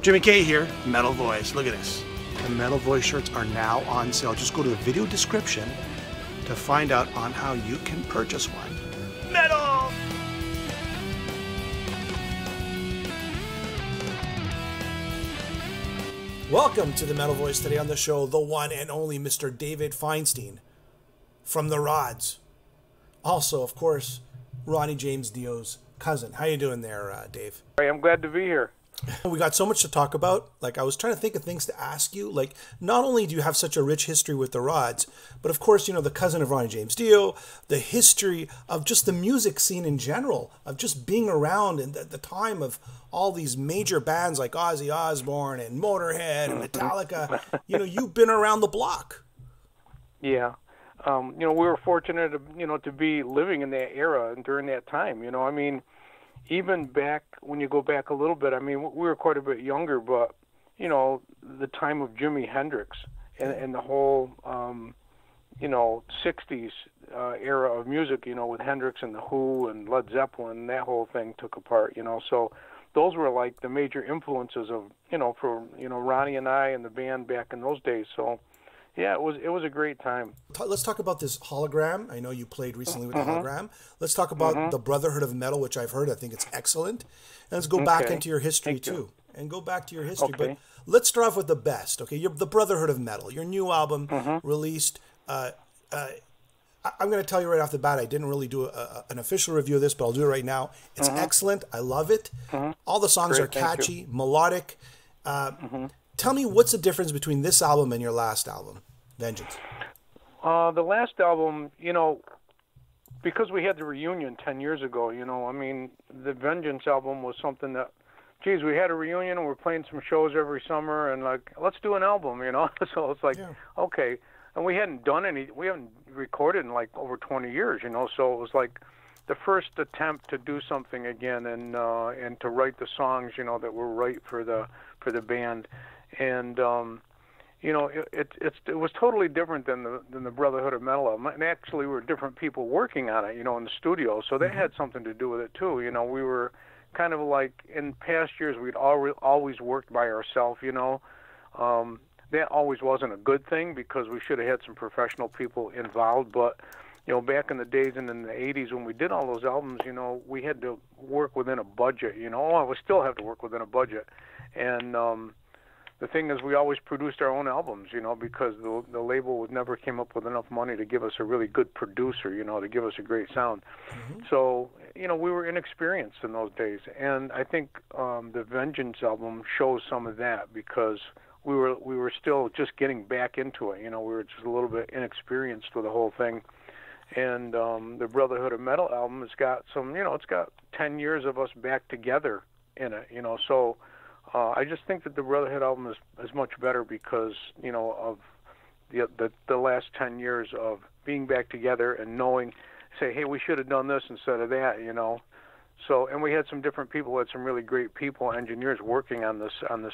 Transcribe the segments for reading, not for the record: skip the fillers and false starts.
Jimmy K here, Metal Voice. Look at this. The Metal Voice shirts are now on sale. Just go to the video description to find out on how you can purchase one. Metal! Welcome to the Metal Voice. Today on the show, the one and only Mr. David Feinstein from the Rods. Also, of course, Ronnie James Dio's cousin. How you doing there, Dave? I'm glad to be here. We got so much to talk about. Like, I was trying to think of things to ask you. Like, not only do you have such a rich history with the Rods, but of course, you know, the cousin of Ronnie James Dio, the history of just the music scene in general, of just being around in the time of all these major bands like Ozzy Osbourne and Motorhead and Metallica. You know, you've been around the block. Yeah. You know, we were fortunate, to be living in that era and during that time. You know, I mean, even back, when you go back a little bit, I mean, we were quite a bit younger, but, you know, the time of Jimi Hendrix and the whole, 60s era of music, you know, with Hendrix and The Who and Led Zeppelin, that whole thing took apart, you know. So those were like the major influences of, for Ronnie and I and the band back in those days. So, yeah, it was a great time. Let's talk about this hologram. I know you played recently with the hologram. Let's talk about the Brotherhood of Metal, which I've heard. I think it's excellent. And let's go back into your history too. And go back to your history. But let's start off with the best. Okay, you're the Brotherhood of Metal. Your new album released. I'm going to tell you right off the bat, I didn't really do an official review of this, but I'll do it right now. It's excellent. I love it. All the songs are catchy, melodic. Tell me, what's the difference between this album and your last album, Vengeance? The last album, because we had the reunion 10 years ago, I mean, the Vengeance album was something that, geez, we had a reunion and we're playing some shows every summer and like, let's do an album, So it's like, okay. And we haven't recorded in like over 20 years, so it was like the first attempt to do something again and to write the songs, that were right for the band. And it was totally different than the Brotherhood of Metal album. And actually, we were different people working on it, in the studio. So that had something to do with it too. We were kind of like in past years we'd always worked by ourselves. That always wasn't a good thing because we should have had some professional people involved. But back in the days and in the 80s when we did all those albums, we had to work within a budget. We still have to work within a budget. And the thing is, we always produced our own albums, because the label never came up with enough money to give us a really good producer, to give us a great sound. So, we were inexperienced in those days. And I think the Vengeance album shows some of that because we were still just getting back into it. We were just a little bit inexperienced with the whole thing. And the Brotherhood of Metal album has got some, it's got 10 years of us back together in it, so I just think that the Brotherhood album is much better because, of the last 10 years of being back together and knowing, say, hey, we should have done this instead of that, So, and we had some different people, we had some really great people, engineers working on this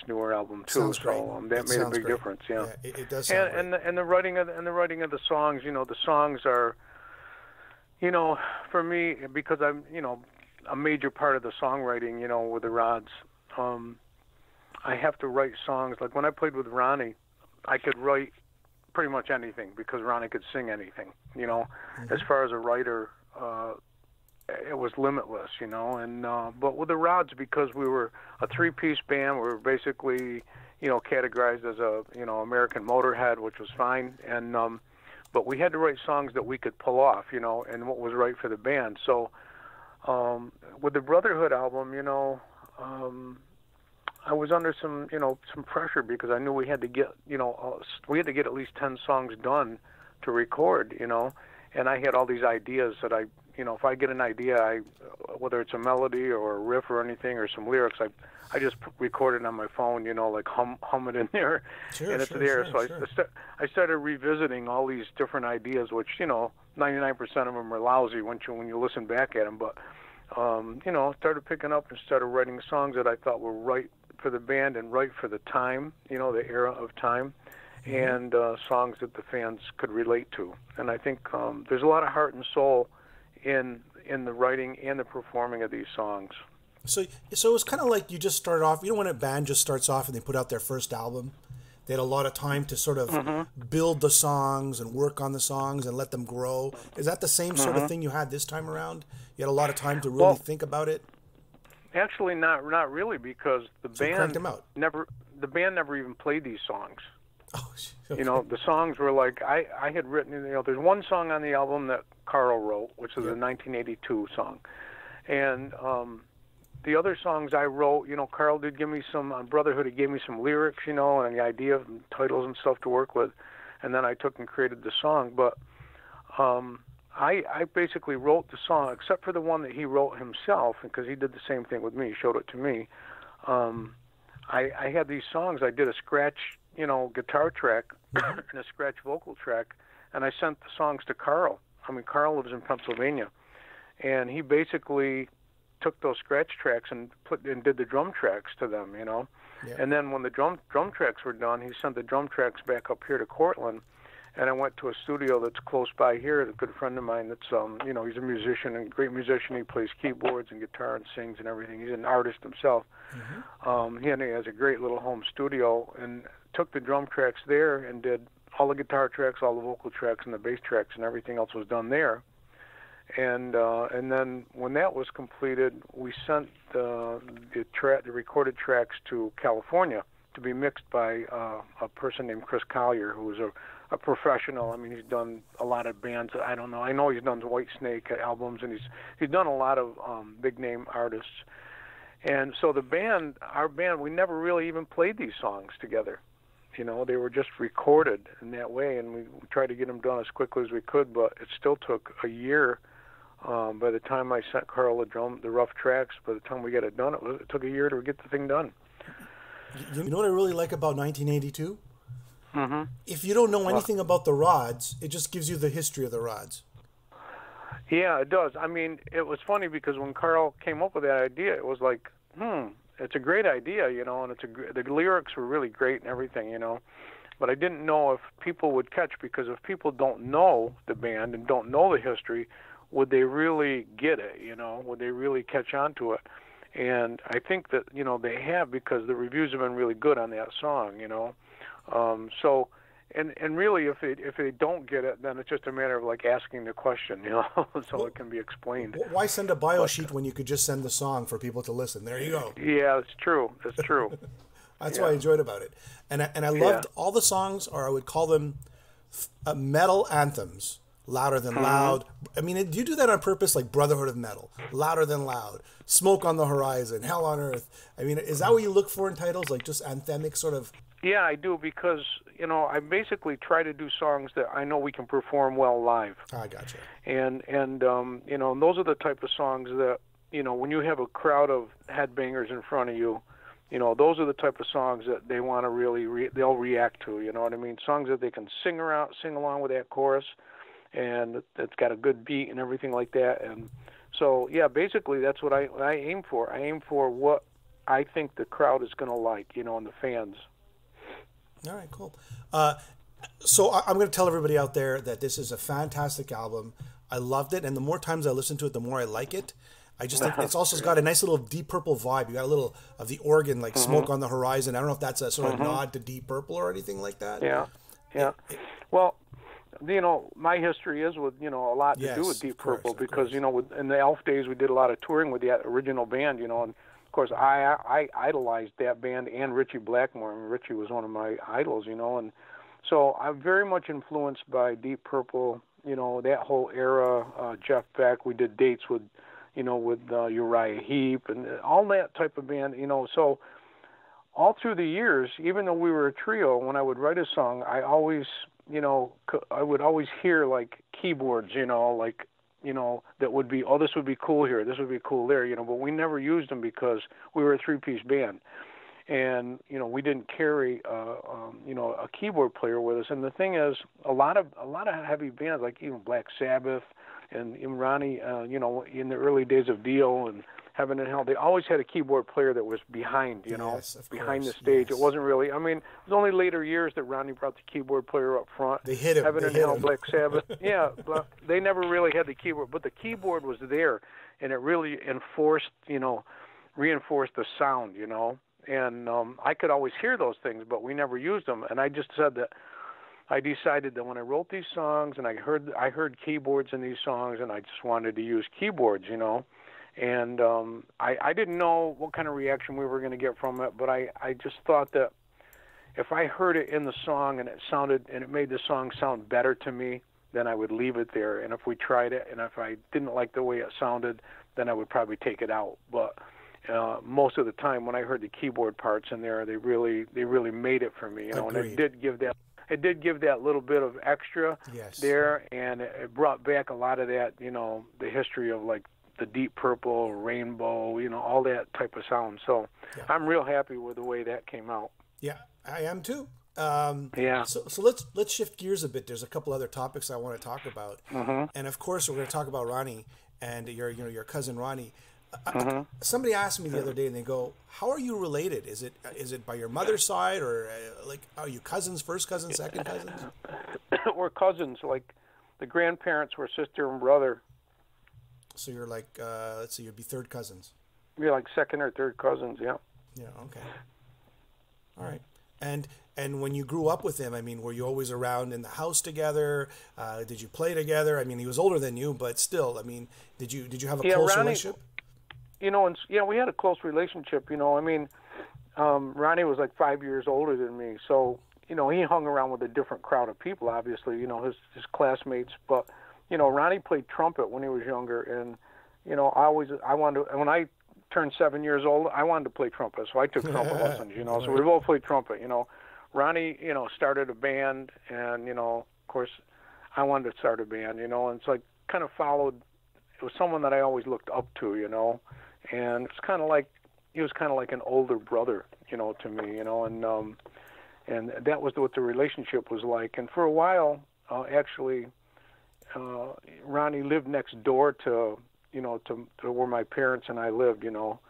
newer album too. Sounds great. So that made a big difference. Yeah, it does. Sound great. And the writing of the songs, the songs are, for me, because I'm, a major part of the songwriting, with the Rods. I have to write songs. Like when I played with Ronnie, I could write pretty much anything because Ronnie could sing anything, As far as a writer, it was limitless, And but with the Rods, because we were a three-piece band, we were basically, categorized as a, American Motorhead, which was fine. And but we had to write songs that we could pull off, and what was right for the band. So with the Brotherhood album, I was under some pressure because I knew we had to get, at least 10 songs done to record, and I had all these ideas that if I get an idea, whether it's a melody or a riff or anything or some lyrics, I just record it on my phone, like hum it in there, and it's there. So I started revisiting all these different ideas, which 99% of them are lousy when you listen back at them, but started picking up and started writing songs that I thought were right for the band and right for the time, the era of time, and songs that the fans could relate to. And I think there's a lot of heart and soul in the writing and the performing of these songs. So it was kind of like you just started off. You know, when a band just starts off and they put out their first album, they had a lot of time to sort of build the songs and work on the songs and let them grow. Is that the same sort of thing you had this time around? You had a lot of time to really think about it. Actually, not really, because the band never even played these songs. Oh, okay. You know, the songs were like, I had written, you know, there's one song on the album that Carl wrote, which is a 1982 song. And the other songs I wrote, you know, Carl did give me some, on Brotherhood, he gave me some lyrics, you know, and the idea of titles and stuff to work with. And then I took and created the song. But I basically wrote the song, except for the one that he wrote himself, because he did the same thing with me. He showed it to me. I had these songs. I did a scratch, you know, guitar track and a scratch vocal track, and I sent the songs to Carl. I mean, Carl lives in Pennsylvania, and he basically took those scratch tracks and did the drum tracks to them, you know. Yeah. And then when the drum tracks were done, he sent the drum tracks back up here to Cortland, and I went to a studio that's close by here. A good friend of mine that's, you know, he's a musician, and great musician. He plays keyboards and guitar and sings and everything. He's an artist himself. He has a great little home studio, and took the drum tracks there and did all the guitar tracks, all the vocal tracks, and the bass tracks, and everything else was done there. And then when that was completed, we sent the recorded tracks to California to be mixed by a person named Chris Collier, who was a professional. I mean, he's done a lot of bands. I don't know. I know he's done White Snake albums, and he's done a lot of big name artists. And so our band, we never really even played these songs together. You know, they were just recorded in that way, and we tried to get them done as quickly as we could, but it still took a year. By the time I sent Carl the rough tracks, by the time we got it done, it took a year to get the thing done. You know what I really like about 1982? If you don't know anything about the Rods, it just gives you the history of the Rods. Yeah, it does. I mean, it was funny because when Carl came up with that idea, it was like, it's a great idea, you know, and the lyrics were really great and everything, you know. But I didn't know if people would catch, because if people don't know the band and don't know the history, would they really get it, you know? Would they really catch on to it? And I think that, you know, they have, because the reviews have been really good on that song, you know. So, and really, if they don't get it, then it's just a matter of like asking the question, you know, so it can be explained. Why send a bio sheet when you could just send the song for people to listen? There you go. Yeah, it's true. It's true. That's what I enjoyed about it, and I loved all the songs, or I would call them metal anthems. Louder Than Loud. I mean, do you do that on purpose, like Brotherhood of Metal? Louder Than Loud. Smoke on the Horizon. Hell on Earth. I mean, is that what you look for in titles, like just anthemic sort of? Yeah, I do, because, you know, I basically try to do songs that I know we can perform well live. I gotcha. And you know, those are the type of songs that, you know, when you have a crowd of headbangers in front of you, you know, those are the type of songs that they want to really, they'll react to, you know what I mean? Songs that they can sing along with that chorus, and it's got a good beat and everything like that. And so, yeah, basically that's what I aim for. I aim for what I think the crowd is going to like, you know, and the fans. All right, cool. So I'm going to tell everybody out there that this is a fantastic album. I loved it, and the more times I listen to it, the more I like it. I just think it's also got a nice little Deep Purple vibe. You got a little of the organ, like Smoke on the Horizon. I don't know if that's a sort of nod to Deep Purple or anything like that. Yeah. Well, you know, my history is with, you know, a lot to do with Deep Purple, because, you know, in the Elf days we did a lot of touring with that original band, you know, and of course I idolized that band and Ritchie Blackmore. I mean, Ritchie was one of my idols, you know, and so I'm very much influenced by Deep Purple, you know, that whole era. Jeff Beck, we did dates with, you know, with Uriah Heep and all that type of band, you know. So all through the years, even though we were a trio, when I would write a song, I always, you know, I would always hear like keyboards, you know, like, you know, that would be, oh, this would be cool here, this would be cool there, you know, but we never used them because we were a three-piece band. And, you know, we didn't carry, you know, a keyboard player with us. And the thing is, a lot of heavy bands, like even Black Sabbath and Ronnie, you know, in the early days of Dio and Heaven and Hell, they always had a keyboard player that was behind, you know, behind the stage. It wasn't really, I mean, it was only later years that Ronnie brought the keyboard player up front. They hit him. Heaven and Hell, Black Sabbath. Yeah, but they never really had the keyboard, but the keyboard was there, and it really enforced, you know, reinforce the sound, you know. And I could always hear those things, but we never used them. And I just said that I decided that when I wrote these songs and I heard keyboards in these songs, and I just wanted to use keyboards, you know. And I didn't know what kind of reaction we were going to get from it, but I just thought that if I heard it in the song and it made the song sound better to me, then I would leave it there. And if we tried it, and if I didn't like the way it sounded, then I would probably take it out. But most of the time, when I heard the keyboard parts in there, they really made it for me, you know. Agreed. And it did give that little bit of extra there, and it brought back a lot of that, you know, the history of like the Deep Purple, Rainbow, you know, all that type of sound. So I'm real happy with the way that came out. Yeah, I am too. Yeah. So let's shift gears a bit. There's a couple other topics I want to talk about, and of course we're going to talk about Ronnie and your cousin Ronnie. Somebody asked me the other day, and they go, "How are you related? Is it by your mother's side, or like are you cousins, first cousins, second cousins?" We're cousins. Like the grandparents were sister and brother. So you're like, let's see, you'd be third cousins. We're like second or third cousins. Yeah. Yeah. Okay. All right. And when you grew up with him, I mean, were you always around in the house together? Did you play together? I mean, he was older than you, but still, I mean, did you have a close relationship? You know, and we had a close relationship. You know, I mean, Ronnie was like 5 years older than me, so you know, he hung around with a different crowd of people. Obviously, you know, his classmates. But you know, Ronnie played trumpet when he was younger, and you know, I wanted to, when I turned 7 years old, I wanted to play trumpet, so I took trumpet lessons. You know, so we both played trumpet. You know, Ronnie, you know, started a band, and you know, of course, I wanted to start a band. You know, and it's like kind of followed. It was someone that I always looked up to. You know. And it's kind of like he was kind of like an older brother, you know, to me, you know, and that was what the relationship was like. And for a while, actually, Ronnie lived next door to, you know, to where my parents and I lived, you know,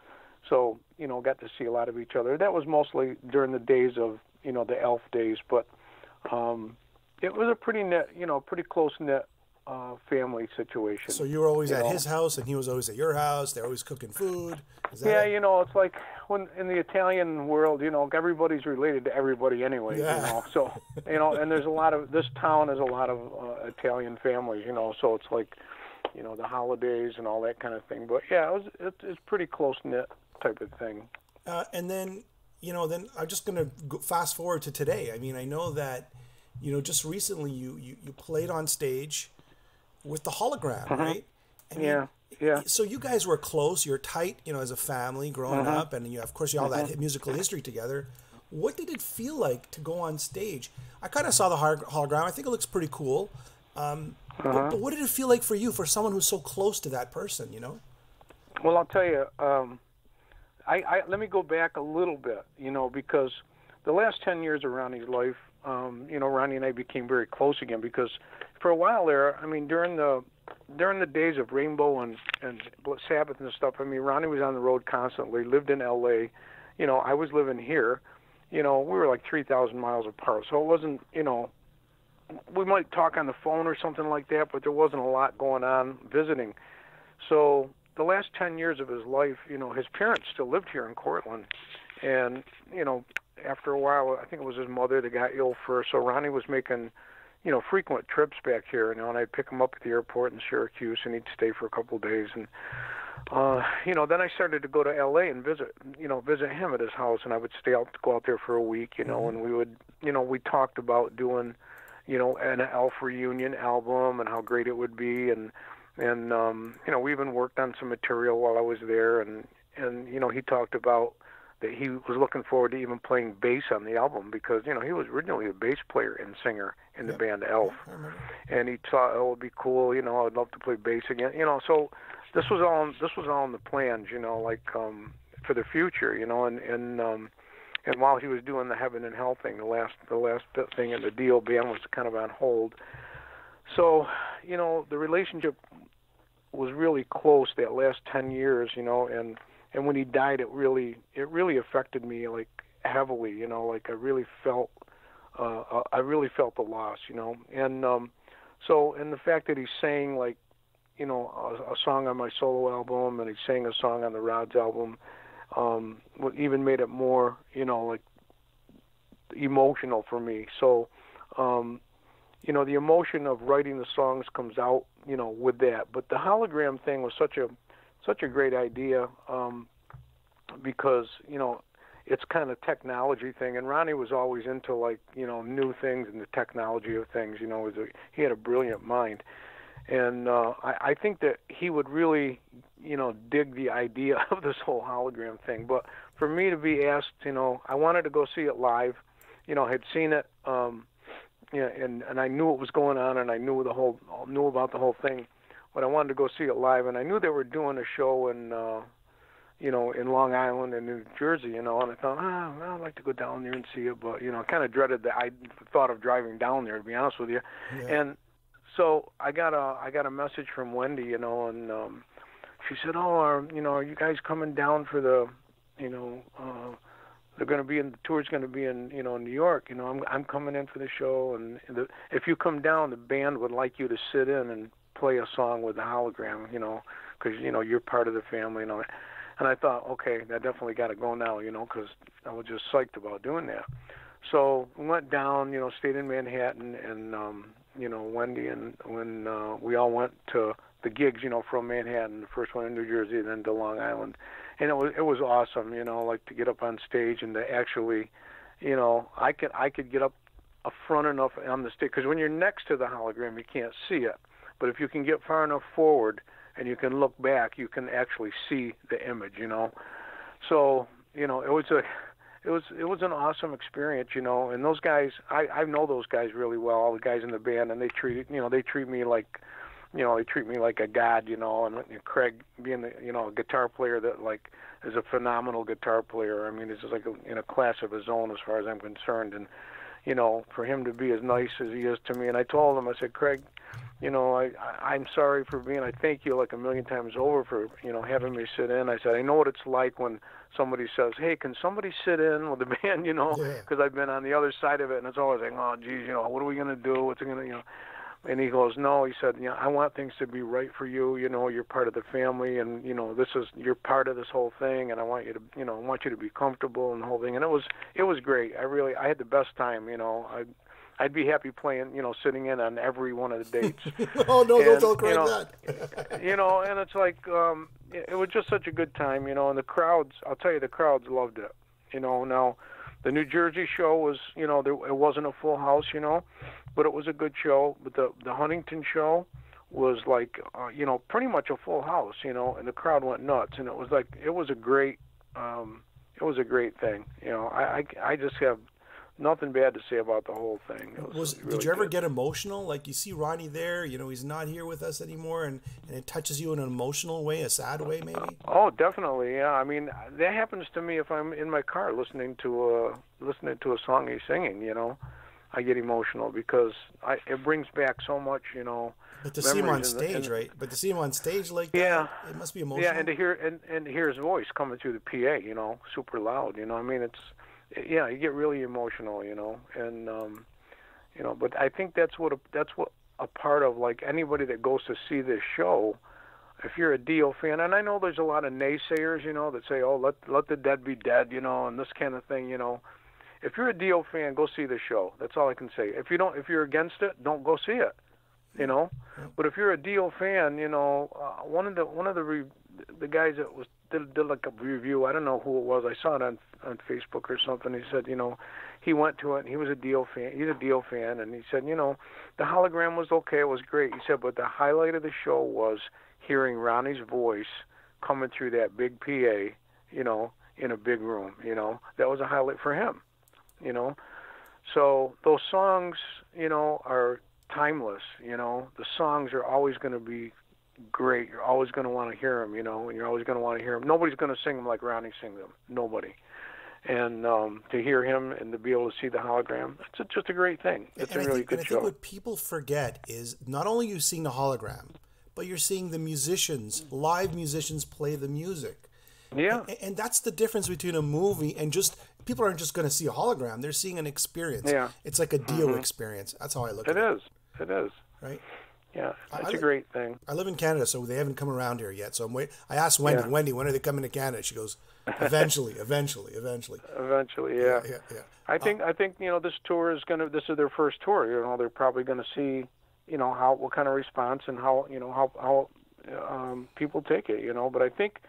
so you know, got to see a lot of each other. That was mostly during the days of, you know, the Elf days, but it was a pretty close knit family situation. So you were always at his house, and he was always at your house. They're always cooking food. Yeah, you know, it's like when in the Italian world, you know, everybody's related to everybody anyway. You know, so you know, and there's a lot of this town has a lot of Italian families. You know, so it's like, you know, the holidays and all that kind of thing. But yeah, it's pretty close knit type of thing. And then, you know, then I'm just gonna fast forward to today. I mean, I know that, you know, just recently you played on stage with the hologram, right? I mean, yeah. So you guys were close. You're tight, you know, as a family growing up, and of course you all that musical history together. What did it feel like to go on stage? I kind of saw the hologram. I think it looks pretty cool. But what did it feel like for you, for someone who's so close to that person? You know. Well, I'll tell you. I let me go back a little bit, you know, because the last 10 years of Ronnie's life, you know, Ronnie and I became very close again because for a while there, I mean, during the days of Rainbow and Sabbath and stuff, I mean, Ronnie was on the road constantly, lived in L.A. You know, I was living here. You know, we were like 3,000 miles apart, so it wasn't, you know, we might talk on the phone or something like that, but there wasn't a lot going on visiting. So the last 10 years of his life, you know, his parents still lived here in Cortland. And, you know, after a while, I think it was his mother that got ill first, so Ronnie was making, you know, frequent trips back here, you know, and I'd pick him up at the airport in Syracuse, and he'd stay for a couple of days. And, you know, then I started to go to L.A. and visit him at his house, and I would go out there for a week, you know, and we would, you know, we talked about doing, you know, an Elf reunion album and how great it would be, and you know, we even worked on some material while I was there, and you know, he talked about that he was looking forward to even playing bass on the album because, you know, he was originally a bass player and singer in the band Elf, and he thought, oh, it would be cool, you know, I'd love to play bass again, you know. So this was all in the plans, you know, like for the future, you know, and while he was doing the Heaven and Hell thing, the last bit thing in the deal, band was kind of on hold. So, you know, the relationship was really close that last 10 years, you know, and when he died, it really affected me, like, heavily, you know, like I really felt the loss, you know, and the fact that he sang, like, you know, a song on my solo album, and he sang a song on the Rod's album, what even made it more, like emotional for me. So, the emotion of writing the songs comes out, with that. But the hologram thing was such a great idea, because, it's kind of technology thing, and Ronnie was always into like, new things and the technology of things. He had a brilliant mind, and I think that he would really, dig the idea of this whole hologram thing. But for me to be asked, I wanted to go see it live. I had seen it, and I knew what was going on, and I knew about the whole thing, but I wanted to go see it live, and I knew they were doing a show in in Long Island and New Jersey, and I thought, I'd like to go down there and see it, but, I kind of dreaded I thought of driving down there, to be honest with you. Yeah. And so I got a message from Wendy, and she said, are you guys coming down for the, they're going to be in, the tour's going to be in, New York, I'm coming in for the show, and if you come down, the band would like you to sit in and play a song with the hologram, because, you're part of the family and all that. And I thought, okay, I definitely got to go now, because I was just psyched about doing that. So we went down, stayed in Manhattan, and, Wendy and when we all went to the gigs, from Manhattan, the first one in New Jersey, then to Long Island. And it was awesome, like to get up on stage and to actually, I could get up front enough on the stage, because when you're next to the hologram, you can't see it. But if you can get far enough forward and you can look back, you can actually see the image, So, it was an awesome experience, and those guys, I know those guys really well, all the guys in the band, and they treat me like, they treat me like a god, and Craig being the, a guitar player that like is a phenomenal guitar player. I mean, he's just like in a class of his own as far as I'm concerned, and, for him to be as nice as he is to me. And I told him, I said, Craig, I'm sorry for I thank you like a million times over for, having me sit in. I said, I know what it's like when somebody says, hey, can somebody sit in with the band, because I've been on the other side of it, and it's always like, oh, geez, what are we going to do? What's it going to, And he goes, no, he said, I want things to be right for you. You're part of the family, and, you're part of this whole thing, and I want you to, I want you to be comfortable and the whole thing. And it was great. I had the best time, I'd be happy playing, sitting in on every one of the dates. Oh, no, don't Craig that. And it's like, it was just such a good time, and the crowds, I'll tell you, the crowds loved it. Now, the New Jersey show was, it wasn't a full house, but it was a good show. But the Huntington show was like, pretty much a full house, and the crowd went nuts. And it was like, it was a great thing. I just have nothing bad to say about the whole thing. Did you ever get emotional? Like you see Ronnie there, he's not here with us anymore, and it touches you in an emotional way, a sad way maybe? Oh, definitely, yeah. I mean, that happens to me if I'm in my car listening to a song he's singing, I get emotional because it brings back so much, But to see him on stage, right? But to see him on stage like that, it must be emotional. Yeah, and to hear his voice coming through the PA, super loud, I mean, you get really emotional, and but I think that's what a part of like anybody that goes to see this show. If you're a Dio fan, and I know there's a lot of naysayers, that say, oh, let the dead be dead, and this kind of thing, If you're a Dio fan, go see the show. That's all I can say. If you're against it, don't go see it, But if you're a Dio fan, one of the guys that did like a review, I don't know who it was. I saw it on Facebook or something. He said, he went to it and he was a Dio fan. He's a Dio fan, and he said, the hologram was okay. It was great. He said, but the highlight of the show was hearing Ronnie's voice coming through that big PA, in a big room. That was a highlight for him. So those songs, are timeless. The songs are always going to be great. You're always going to want to hear them, and you're always going to want to hear them. Nobody's going to sing them like Ronnie sing them. Nobody. And to hear him and to be able to see the hologram, it's just a great thing. It's a really good show. I think what people forget is not only you seeing the hologram, but you're seeing the musicians, live musicians play the music. Yeah. And that's the difference between a movie and just, people aren't just going to see a hologram. They're seeing an experience. Yeah. It's like a Dio experience. That's how I look at it. It is. Right? Yeah, that's a great thing. I live in Canada, so they haven't come around here yet. So I asked Wendy, when are they coming to Canada? She goes, eventually. Eventually, Yeah. I think this tour is this is their first tour. They're probably gonna see, what kind of response and how people take it. But I think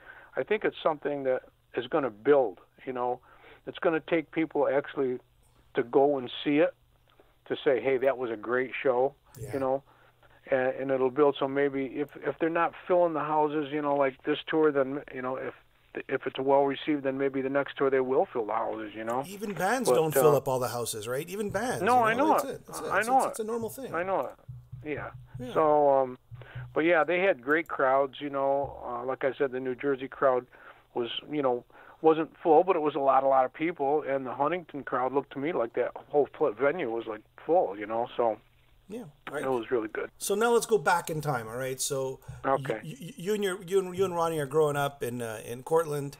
it's something that is gonna build. It's gonna take people actually to go and see it, to say, hey, that was a great show. Yeah. And it'll build. So maybe if they're not filling the houses, like this tour, then if it's well received, then maybe the next tour they will fill the houses. Even bands don't fill up all the houses, right? Even bands. No, I know it. I know it. It's a normal thing. I know it. Yeah. So, but yeah, they had great crowds. Like I said, the New Jersey crowd was, wasn't full, but it was a lot of people, and the Huntington crowd looked to me like that whole venue was like full. So. Yeah, right. It was really good. So now let's go back in time. All right. So okay, you and Ronnie are growing up in Cortland,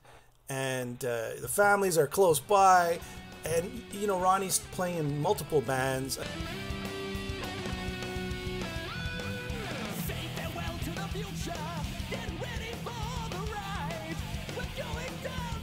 and the families are close by, and Ronnie's playing in multiple bands. Say farewell to the future. Get ready for the ride. We're going down.